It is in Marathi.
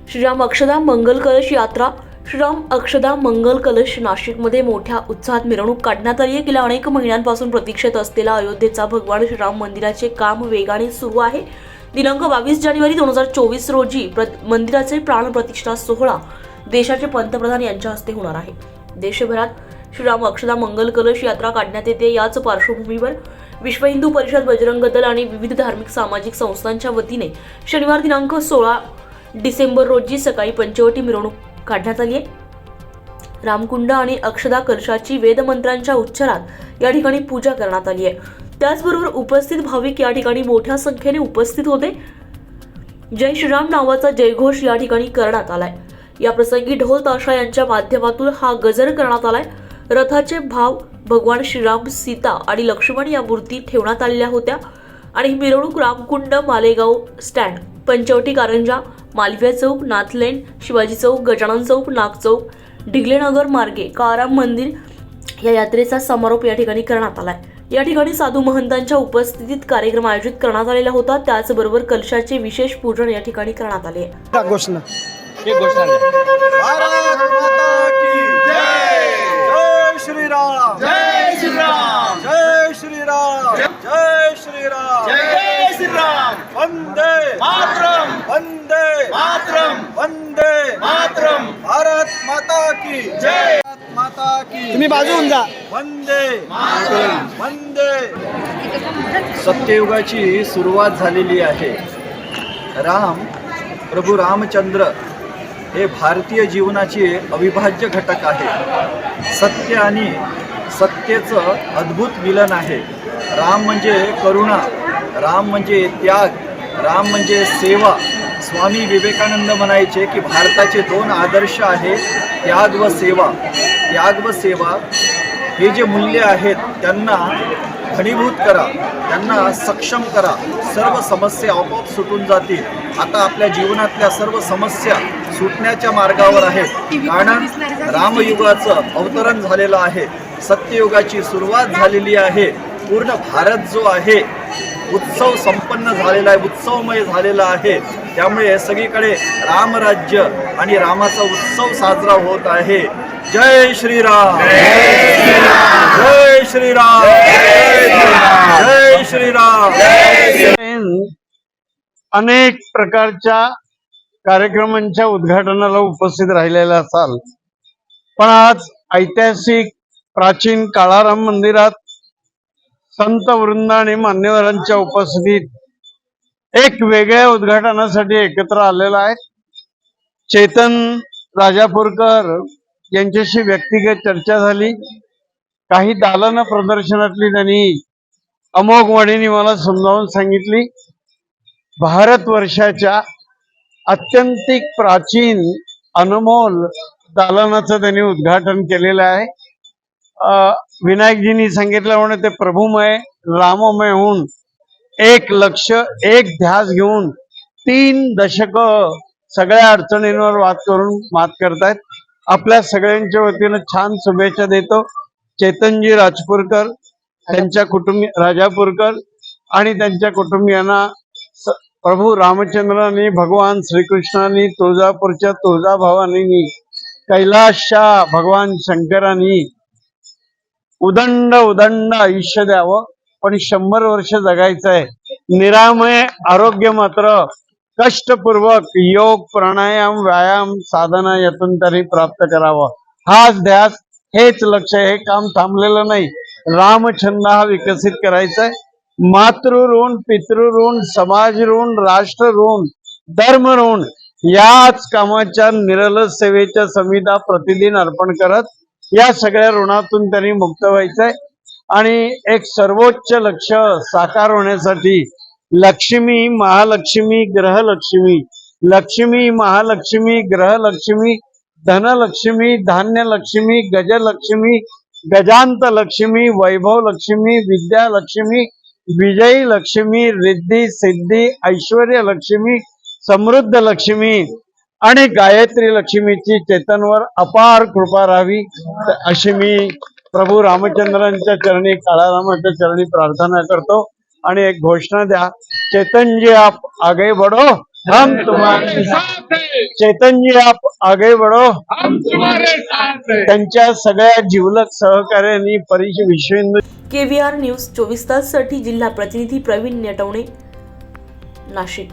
श्रीराम अक्षदा मंगल कलश यात्रा श्रीराम अक्षदा मंगल कलश नाशिकमध्ये मोठ्या उत्साहात मिरवणूक काढण्यात आली आहे। गेल्या अनेक महिन्यांपासून प्रतीक्षेत असलेला अयोध्येचा भगवान श्रीराम मंदिराचे काम वेगाने सुरू आहे। दिनांक 22 जानेवारी 2024 रोजी मंदिराचे प्राण प्रतिष्ठा सोहळा देशाचे पंतप्रधान यांच्या हस्ते होणार आहे। देशभरात श्रीराम अक्षदा मंगल कलश यात्रा काढण्यात येते। याच पार्श्वभूमीवर विश्व हिंदू परिषद, बजरंग दल आणि विविध धार्मिक सामाजिक संस्थांच्या वतीने शनिवार दिनांक 16 डिसेंबर रोजी सकाळी पंचवटी मिरवणूक काढण्यात आली आहे। रामकुंड आणि अक्षदा कलशाची वेदमंत्रांच्या उच्चारात या ठिकाणी पूजा करण्यात आली आहे। त्याचबरोबर उपस्थित भाविक या ठिकाणी मोठ्या संख्येने उपस्थित होते। जय श्रीराम नावाचा जयघोष या ठिकाणी करण्यात आलाय। या प्रसंगी ढोल ताशा यांच्या माध्यमातून हा गजर करण्यात आलाय। रथाचे भाव भगवान श्रीराम, सीता आणि लक्ष्मण या मूर्ती ठेवण्यात आलेल्या होत्या आणि ही मिरवणूक रामकुंड, मालेगाव स्टँड, पंचवटी कारंजा, मालव्य चौक, नाथलेन, शिवाजी चौक, गजानन चौक, नाग चौक, ढिगलेनगर मार्गे काराम मंदिर या यात्रेचा समारोप या ठिकाणी करण्यात आलाय। या ठिकाणी साधू महंतांच्या उपस्थितीत कार्यक्रम आयोजित करण्यात आलेला होता। त्याचबरोबर कलशाचे विशेष पूजन या ठिकाणी करण्यात आले। घोषणा भारत माता की जय। जय श्रीराम, जय श्रीराम, जय श्रीराम, जय श्रीराम, जय श्रीराम। वंदे मातरम, वंदे मातरम, वंदे मातरम। भारत माता की जय, भारत माता की। तुम्ही बाजू होऊन जा। वंदे मातरम, वंदे। सत्ययुगाची सुरुवात झालेली आहे। प्रभू रामचंद्र हे भारतीय जीवनाचे अविभाज्य घटक आहे। सत्य आणि सत्तेचं अद्भुत मिलन आहे। राम म्हणजे करुणा, राम म्हणजे त्याग, राम म्हणजे सेवा। स्वामी विवेकानंद म्हणायचे की भारताचे दोन आदर्श आहेत, त्याग व सेवा। त्याग व सेवा हे जे मूल्य आहेत त्यांना घनीभूत करा, त्यांना सक्षम करा, सर्व समस्या आपोआप सुटून जातील। आता आपल्या जीवनातल्या सर्व समस्या सुटण्याच्या मार्गावर आहेत, कारण रामयुगाचं अवतरण झालेलं आहे। सत्ययुगाची सुरुवात झालेली आहे। पूर्ण भारत जो आहे उत्सव संपन्न झालेला आहे, उत्सवमय झालेला आहे। त्यामुळे सगळीकडे रामराज्य आणि रामाचा उत्सव साजरा होत आहे। जय श्रीराम, जय श्रीराम, जय श्रीराम। अनेक प्रकारच्या कार्यक्रमांच्या उद्घाटनाला उपस्थित राहिलेला असाल, पण आज ऐतिहासिक प्राचीन काळाराम मंदिरात संत वृंद आणि मान्यवरांच्या उपस्थितीत एक वेगळ्या उद्घाटनासाठी एकत्र आलेला आहे। चेतन राजापूरकर यांच्याशी व्यक्तिगत चर्चा झाली। काही दालन प्रदर्शनातली त्यांनी अमोघ वाणीने मला समजावून सांगितली। भारतवर्षाच्या अत्यंतिक प्राचीन अनमोल दालनाचं त्यांनी उद्घाटन केलेलं आहे। विनायकजींनी सांगितल्यामुळे ते प्रभुमय, राममय होऊन एक लक्ष, एक ध्यास घेऊन 3 दशक सगळ्या अडचणींवर मात करतायत। आपल्या सगळ्यांच्या वतीनं छान शुभेच्छा देतो। चेतनजी राजपूरकर, त्यांच्या राजापूरकर आणि त्यांच्या कुटुंबियांना प्रभू रामचंद्रांनी, भगवान श्रीकृष्णांनी, तुळजापूरच्या तुळजाभवानींनी, कैलासच्या भगवान शंकरांनी उदंड उदंड आयुष्य द्यावं, पण 100 वर्ष जगायचं आहे। निरामय आरोग्य मात्र कष्टपूर्वक योग, प्राणायाम, व्यायाम, साधना यातून तरी प्राप्त करावं। हाच ध्यास, हेच लक्ष, हे काम थांबलेलं नाही। रामछंद हा विकसित करायचा आहे। मातृऋण, पितृऋण, समाज ऋण, राष्ट्र ऋण, धर्म ऋण याच कामाच्या निरलस सेवेच्या समिधा प्रतिदिन अर्पण करत या सगळ्या ऋणातून त्यांनी मुक्त व्हायचंय आणि एक सर्वोच्च लक्ष साकार होण्यासाठी लक्ष्मी, महालक्ष्मी, ग्रहलक्ष्मी, लक्ष्मी, महालक्ष्मी, ग्रहलक्ष्मी, धनलक्ष्मी, धान्यलक्ष्मी, गजलक्ष्मी, गजांत लक्ष्मी, वैभव लक्ष्मी, विद्या लक्ष्मी, विजयी लक्ष्मी, रिद्धी सिद्धी, ऐश्वर्य लक्ष्मी, समृद्ध लक्ष्मी आणि गायत्री लक्ष्मीची चेतनवर अपार कृपा राहावी अशी मी प्रभू रामचंद्रांच्या चरणी, काळारामाच्या चरणी प्रार्थना करतो। आणि एक घोषणा द्या, चेतन जी आप आगे बढ़ो, हम तुम्हारे साथ चेतन जी आप आगे बढ़ो, हम तुम्हारे साथ हैं। त्यांच्या सगळ्या जीवलग सहकार्याने विश्व हिंदू KVR न्यूज 24 ताससाठी जिल्हा प्रतिनिधी प्रवीण नेटवणे, नाशिक.